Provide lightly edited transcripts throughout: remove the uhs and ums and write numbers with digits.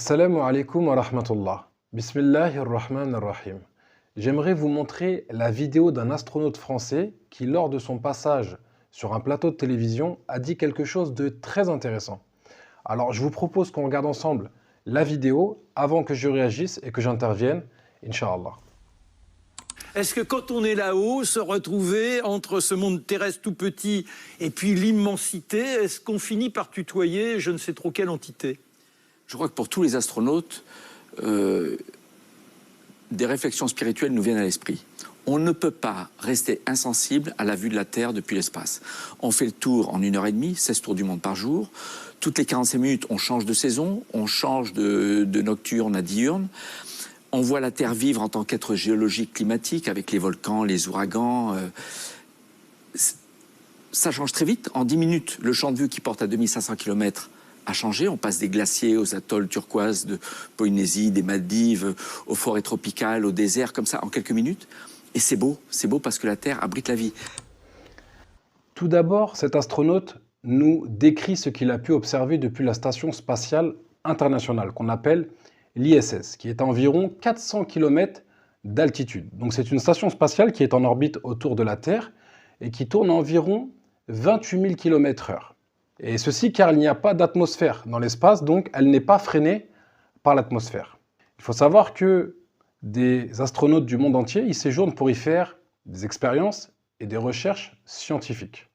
Assalamu alaikum wa rahmatullah. Bismillahir rahmanir rahim. J'aimerais vous montrer la vidéo d'un astronaute français qui, lors de son passage sur un plateau de télévision, a dit quelque chose de très intéressant. Alors, je vous propose qu'on regarde ensemble la vidéo avant que je réagisse et que j'intervienne, Inch'Allah. Est-ce que quand on est là-haut, se retrouver entre ce monde terrestre tout petit et puis l'immensité, est-ce qu'on finit par tutoyer je ne sais trop quelle entité? Je crois que pour tous les astronautes, des réflexions spirituelles nous viennent à l'esprit. On ne peut pas rester insensible à la vue de la Terre depuis l'espace. On fait le tour en 1h30, 16 tours du monde par jour. Toutes les 45 minutes, on change de saison, on change de nocturne à diurne. On voit la Terre vivre en tant qu'être géologique climatique avec les volcans, les ouragans. Ça change très vite. En 10 minutes, le champ de vue qui porte à 2500 km a changé. On passe des glaciers aux atolls turquoises de Polynésie, des Maldives, aux forêts tropicales, au désert, comme ça, en quelques minutes. Et c'est beau parce que la Terre abrite la vie. Tout d'abord, cet astronaute nous décrit ce qu'il a pu observer depuis la Station spatiale internationale, qu'on appelle l'ISS, qui est à environ 400 km d'altitude. Donc c'est une station spatiale qui est en orbite autour de la Terre et qui tourne à environ 28 000 km/h. Et ceci car il n'y a pas d'atmosphère dans l'espace, donc elle n'est pas freinée par l'atmosphère. Il faut savoir que des astronautes du monde entier y séjournent pour y faire des expériences et des recherches scientifiques.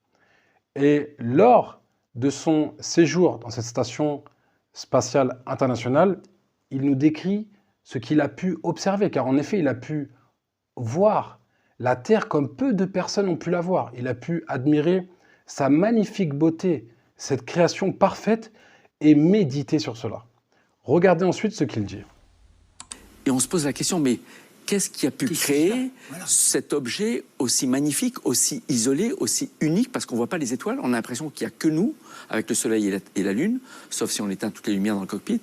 Et lors de son séjour dans cette station spatiale internationale, il nous décrit ce qu'il a pu observer, car en effet, il a pu voir la Terre comme peu de personnes ont pu la voir. Il a pu admirer sa magnifique beauté, cette création parfaite, et méditer sur cela. Regardez ensuite ce qu'il dit. Et on se pose la question, mais qu'est-ce qui a pu créer cet objet aussi magnifique, aussi isolé, aussi unique? Parce qu'on ne voit pas les étoiles, on a l'impression qu'il n'y a que nous, avec le Soleil et la Lune, sauf si on éteint toutes les lumières dans le cockpit.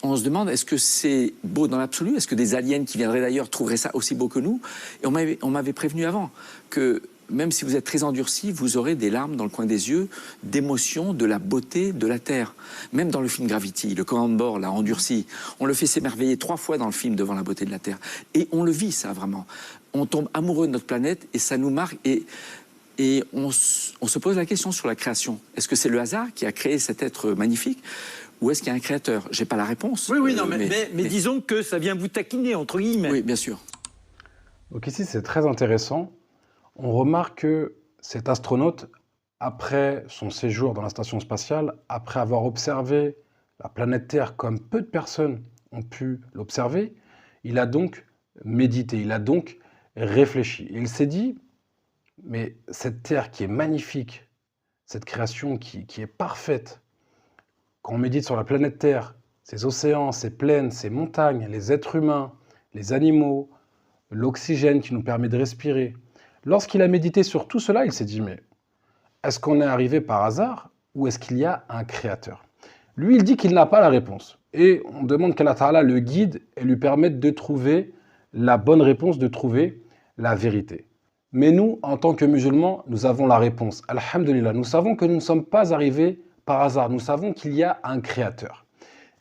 On se demande, est-ce que c'est beau dans l'absolu? Est-ce que des aliens qui viendraient d'ailleurs trouveraient ça aussi beau que nous? Et on m'avait prévenu avant que même si vous êtes très endurci, vous aurez des larmes dans le coin des yeux d'émotion de la beauté de la Terre. Même dans le film Gravity, le commandant de bord l'a endurci. On le fait s'émerveiller 3 fois dans le film devant la beauté de la Terre. Et on le vit, ça, vraiment. On tombe amoureux de notre planète et ça nous marque. Et on se pose la question sur la création. Est-ce que c'est le hasard qui a créé cet être magnifique? Ou est-ce qu'il y a un créateur? J'ai pas la réponse. Oui, mais disons que ça vient vous taquiner, entre guillemets. Oui, bien sûr. Donc ici, c'est très intéressant. On remarque que cet astronaute, après son séjour dans la station spatiale, après avoir observé la planète Terre comme peu de personnes ont pu l'observer, il a donc médité, il a donc réfléchi. Et il s'est dit, mais cette Terre qui est magnifique, cette création qui est parfaite, quand on médite sur la planète Terre, ses océans, ses plaines, ses montagnes, les êtres humains, les animaux, l'oxygène qui nous permet de respirer. Lorsqu'il a médité sur tout cela, il s'est dit, mais est-ce qu'on est arrivé par hasard ou est-ce qu'il y a un créateur? Lui, il dit qu'il n'a pas la réponse. Et on demande qu'Allah Ta'ala le guide et lui permette de trouver la bonne réponse, de trouver la vérité. Mais nous, en tant que musulmans, nous avons la réponse. Alhamdulillah, nous savons que nous ne sommes pas arrivés par hasard. Nous savons qu'il y a un créateur.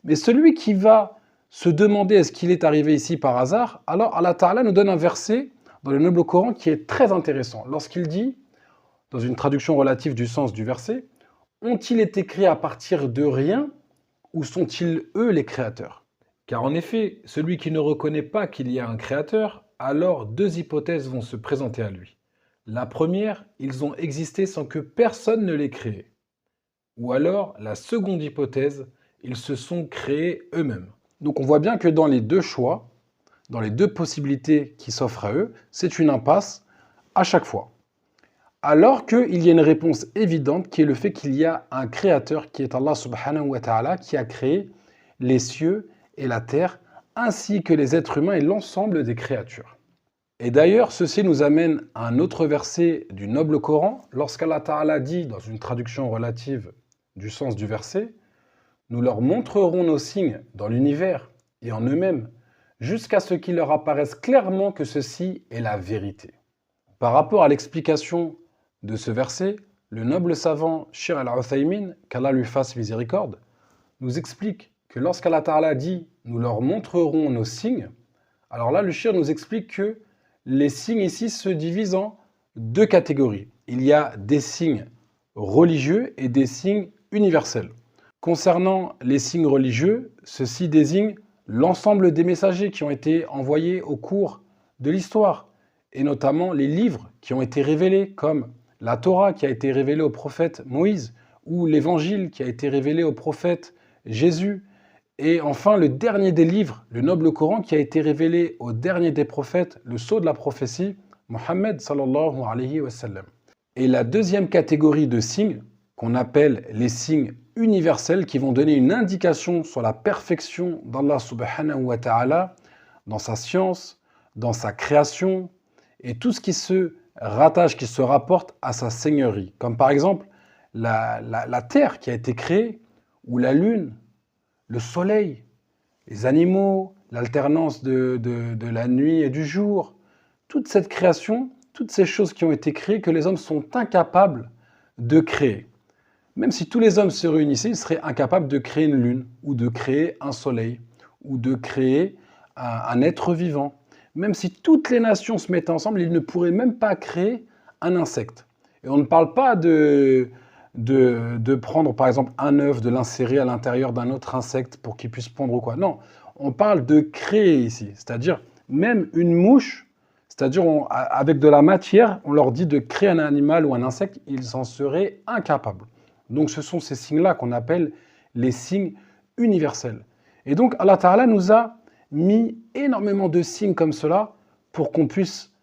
Mais celui qui va se demander est-ce qu'il est arrivé ici par hasard, alors Allah Ta'ala nous donne un verset dans le Noble Coran qui est très intéressant. Lorsqu'il dit, dans une traduction relative du sens du verset, « Ont-ils été créés à partir de rien ou sont-ils eux les créateurs ?» Car en effet, celui qui ne reconnaît pas qu'il y a un créateur, alors 2 hypothèses vont se présenter à lui. La première, ils ont existé sans que personne ne les crée. Ou alors, la seconde hypothèse, ils se sont créés eux-mêmes. Donc on voit bien que dans les 2 choix, dans les 2 possibilités qui s'offrent à eux, c'est une impasse à chaque fois. Alors qu'il y a une réponse évidente qui est le fait qu'il y a un créateur qui est Allah subhanahu wa ta'ala qui a créé les cieux et la terre ainsi que les êtres humains et l'ensemble des créatures. Et d'ailleurs, ceci nous amène à un autre verset du Noble Coran lorsqu'Allah Ta'ala dit dans une traduction relative du sens du verset « Nous leur montrerons nos signes dans l'univers et en eux-mêmes jusqu'à ce qu'il leur apparaisse clairement que ceci est la vérité. » Par rapport à l'explication de ce verset, le noble savant Cheikh Al-Uthaymin, qu'Allah lui fasse miséricorde, nous explique que lorsqu'Allah Ta'ala dit « nous leur montrerons nos signes », alors là, le shir nous explique que les signes ici se divisent en deux catégories. Il y a des signes religieux et des signes universels. Concernant les signes religieux, ceci désigne l'ensemble des messagers qui ont été envoyés au cours de l'histoire, et notamment les livres qui ont été révélés, comme la Torah qui a été révélée au prophète Moïse, ou l'Évangile qui a été révélé au prophète Jésus, et enfin le dernier des livres, le noble Coran, qui a été révélé au dernier des prophètes, le sceau de la prophétie, Mohammed sallallahu alayhi wa sallam. Et la deuxième catégorie de signes, qu'on appelle les signes universels, qui vont donner une indication sur la perfection d'Allah subhanahu wa ta'ala, dans sa science, dans sa création, et tout ce qui se rattache, qui se rapporte à sa seigneurie. Comme par exemple la terre qui a été créée, ou la lune, le soleil, les animaux, l'alternance de la nuit et du jour, toute cette création, toutes ces choses qui ont été créées que les hommes sont incapables de créer. Même si tous les hommes se réunissaient, ils seraient incapables de créer une lune, ou de créer un soleil, ou de créer un être vivant. Même si toutes les nations se mettaient ensemble, ils ne pourraient même pas créer un insecte. Et on ne parle pas de prendre par exemple un œuf, de l'insérer à l'intérieur d'un autre insecte pour qu'il puisse pondre ou quoi. Non, on parle de créer ici, c'est-à-dire même une mouche, c'est-à-dire avec de la matière, on leur dit de créer un animal ou un insecte, ils en seraient incapables. Donc ce sont ces signes-là qu'on appelle les signes universels. Et donc Allah Ta'ala nous a mis énormément de signes comme cela pour qu'on puisse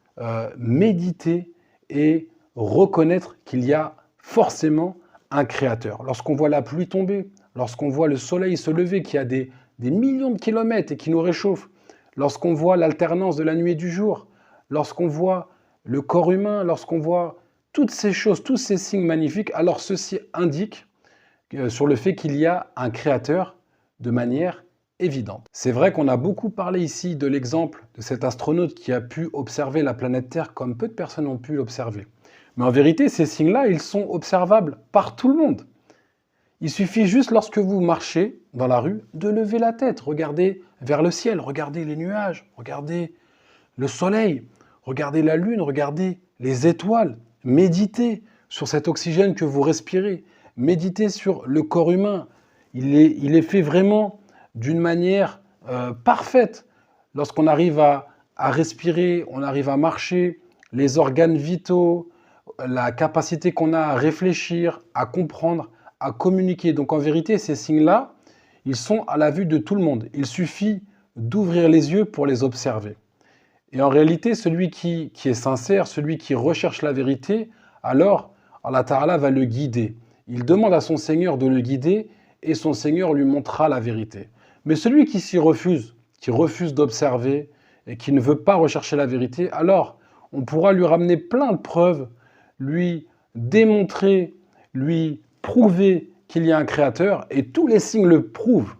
méditer et reconnaître qu'il y a forcément un créateur. Lorsqu'on voit la pluie tomber, lorsqu'on voit le soleil se lever qui a des millions de kilomètres et qui nous réchauffe, lorsqu'on voit l'alternance de la nuit et du jour, lorsqu'on voit le corps humain, lorsqu'on voit toutes ces choses, tous ces signes magnifiques, alors ceci indique sur le fait qu'il y a un créateur de manière évidente. C'est vrai qu'on a beaucoup parlé ici de l'exemple de cet astronaute qui a pu observer la planète Terre comme peu de personnes ont pu l'observer. Mais en vérité, ces signes-là, ils sont observables par tout le monde. Il suffit juste, lorsque vous marchez dans la rue, de lever la tête, regardez vers le ciel, regardez les nuages, regardez le soleil, regardez la lune, regardez les étoiles, méditez sur cet oxygène que vous respirez, méditez sur le corps humain. Il est fait vraiment d'une manière parfaite. Lorsqu'on arrive à respirer, on arrive à marcher, les organes vitaux, la capacité qu'on a à réfléchir, à comprendre, à communiquer. Donc en vérité, ces signes-là, ils sont à la vue de tout le monde. Il suffit d'ouvrir les yeux pour les observer. Et en réalité, celui qui est sincère, celui qui recherche la vérité, alors Allah Ta'ala va le guider. Il demande à son Seigneur de le guider et son Seigneur lui montrera la vérité. Mais celui qui s'y refuse, qui refuse d'observer et qui ne veut pas rechercher la vérité, alors on pourra lui ramener plein de preuves, lui démontrer, lui prouver qu'il y a un créateur, et tous les signes le prouvent.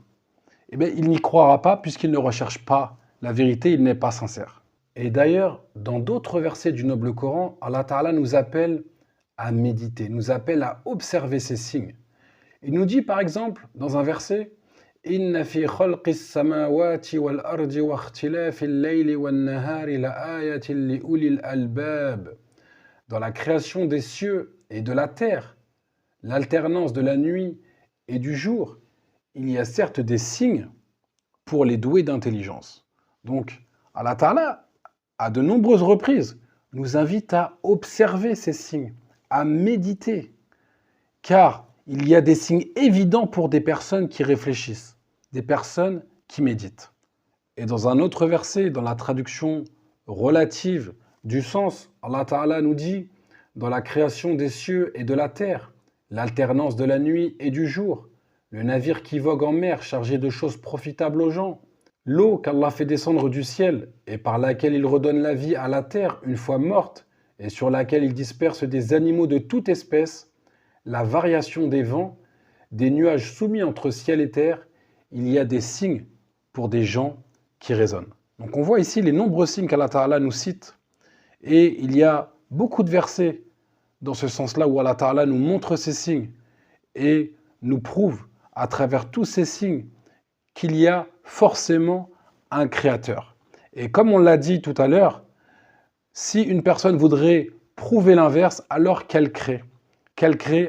Eh bien, il n'y croira pas puisqu'il ne recherche pas la vérité, il n'est pas sincère. Et d'ailleurs, dans d'autres versets du noble Coran, Allah Ta'ala nous appelle à méditer, nous appelle à observer ces signes. Il nous dit par exemple, dans un verset, « Inna fi khalqis samawati wal ardi wa ikhtilafil layli wan nahari la ayatin li ulil albab » Dans la création des cieux et de la terre, l'alternance de la nuit et du jour, il y a certes des signes pour les doués d'intelligence. Donc, Allah Ta'ala, à de nombreuses reprises, nous invite à observer ces signes, à méditer, car il y a des signes évidents pour des personnes qui réfléchissent, des personnes qui méditent. Et dans un autre verset, dans la traduction relative du sens, Allah Ta'ala nous dit, dans la création des cieux et de la terre, l'alternance de la nuit et du jour, le navire qui vogue en mer chargé de choses profitables aux gens, l'eau qu'Allah fait descendre du ciel et par laquelle il redonne la vie à la terre une fois morte et sur laquelle il disperse des animaux de toute espèce, la variation des vents, des nuages soumis entre ciel et terre, il y a des signes pour des gens qui raisonnent. Donc on voit ici les nombreux signes qu'Allah Ta'ala nous cite. Et il y a beaucoup de versets dans ce sens-là où Allah Ta'ala nous montre ces signes et nous prouve à travers tous ces signes qu'il y a forcément un créateur. Et comme on l'a dit tout à l'heure, si une personne voudrait prouver l'inverse, alors qu'elle crée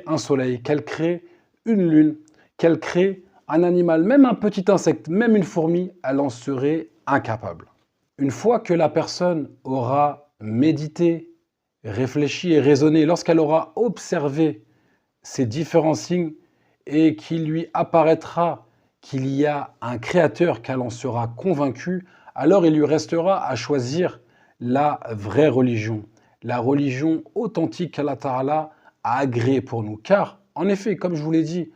un soleil, qu'elle crée une lune, qu'elle crée un animal, même un petit insecte, même une fourmi, elle en serait incapable. Une fois que la personne aura médité, réfléchi et raisonné, lorsqu'elle aura observé ces différents signes et qu'il lui apparaîtra qu'il y a un créateur, qu'elle en sera convaincue, alors il lui restera à choisir la vraie religion, la religion authentique qu'Allah Ta'ala a agréée pour nous. Car, en effet, comme je vous l'ai dit,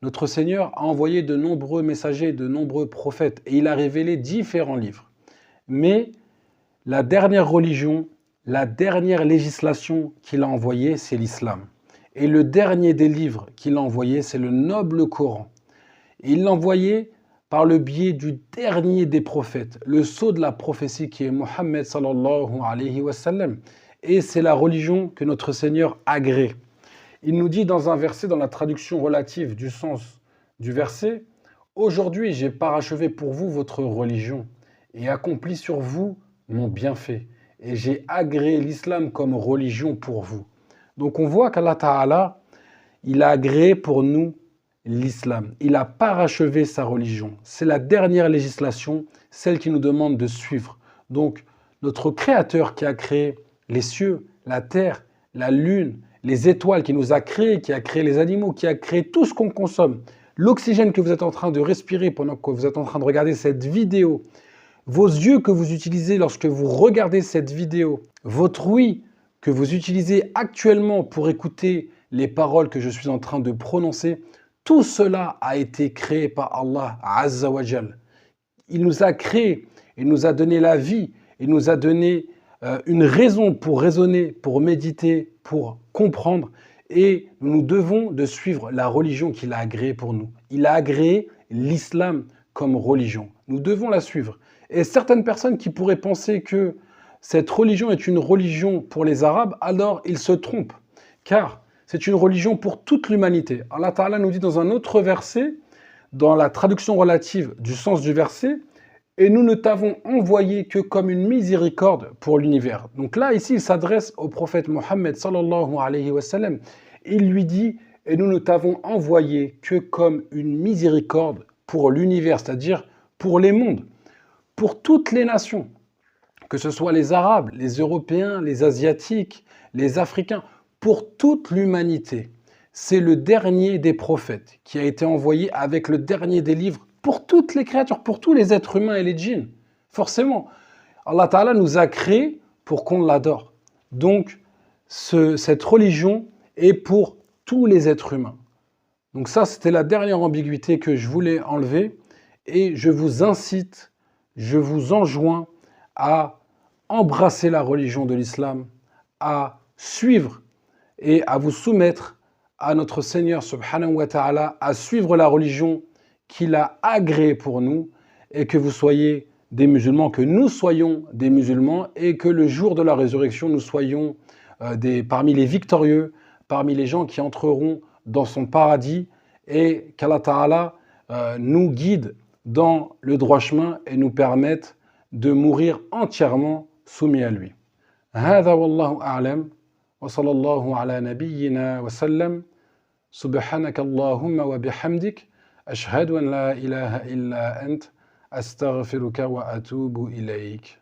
notre Seigneur a envoyé de nombreux messagers, de nombreux prophètes, et il a révélé différents livres. Mais la dernière religion, la dernière législation qu'il a envoyée, c'est l'islam. Et le dernier des livres qu'il a envoyé, c'est le noble Coran. Et il l'a envoyé par le biais du dernier des prophètes, le sceau de la prophétie qui est Mohammed sallallahu alayhi wa sallam. Et c'est la religion que notre Seigneur agrée. Il nous dit dans un verset, dans la traduction relative du sens du verset, « Aujourd'hui, j'ai parachevé pour vous votre religion et accompli sur vous mon bienfait. Et j'ai agréé l'islam comme religion pour vous. » Donc on voit qu'Allah Ta'ala, il a agréé pour nous l'islam. Il a parachevé sa religion. C'est la dernière législation, celle qui nous demande de suivre. Donc notre Créateur qui a créé les cieux, la terre, la lune, les étoiles, qui nous a créés, qui a créé les animaux, qui a créé tout ce qu'on consomme, l'oxygène que vous êtes en train de respirer pendant que vous êtes en train de regarder cette vidéo, vos yeux que vous utilisez lorsque vous regardez cette vidéo, votre ouïe que vous utilisez actuellement pour écouter les paroles que je suis en train de prononcer, tout cela a été créé par Allah Azza wa Jal. Il nous a créés, il nous a donné la vie, il nous a donné une raison pour raisonner, pour méditer, pour comprendre. Et nous devons de suivre la religion qu'il a agréée pour nous. Il a agréé l'islam comme religion. Nous devons la suivre. Et certaines personnes qui pourraient penser que cette religion est une religion pour les Arabes, alors ils se trompent. Car c'est une religion pour toute l'humanité. Allah Ta'ala nous dit dans un autre verset, dans la traduction relative du sens du verset, « Et nous ne t'avons envoyé que comme une miséricorde pour l'univers. » Donc là, ici, il s'adresse au prophète Mohammed sallallahu alayhi wa sallam. Il lui dit « Et nous ne t'avons envoyé que comme une miséricorde pour l'univers, c'est-à-dire pour les mondes, pour toutes les nations, que ce soit les Arabes, les Européens, les Asiatiques, les Africains, pour toute l'humanité. » C'est le dernier des prophètes qui a été envoyé avec le dernier des livres pour toutes les créatures, pour tous les êtres humains et les djinns. Forcément, Allah Ta'ala nous a créés pour qu'on l'adore. Donc, cette religion est pour tous les êtres humains. Donc ça, c'était la dernière ambiguïté que je voulais enlever. Et je vous incite, je vous enjoins à embrasser la religion de l'islam, à suivre et à vous soumettre à notre Seigneur subhanahu wa ta'ala, à suivre la religion qu'il a agréée pour nous, et que vous soyez des musulmans, que nous soyons des musulmans, et que le jour de la résurrection, nous soyons parmi les victorieux, parmi les gens qui entreront dans son paradis, et qu'Allah Ta'ala nous guide dans le droit chemin et nous permette de mourir entièrement soumis à lui. هذا والله أعلم وصلى الله على نبينا وسلم سبحانك اللهم وبحمدك أشهد أن لا إله إلا أنت أستغفرك وأتوب إليك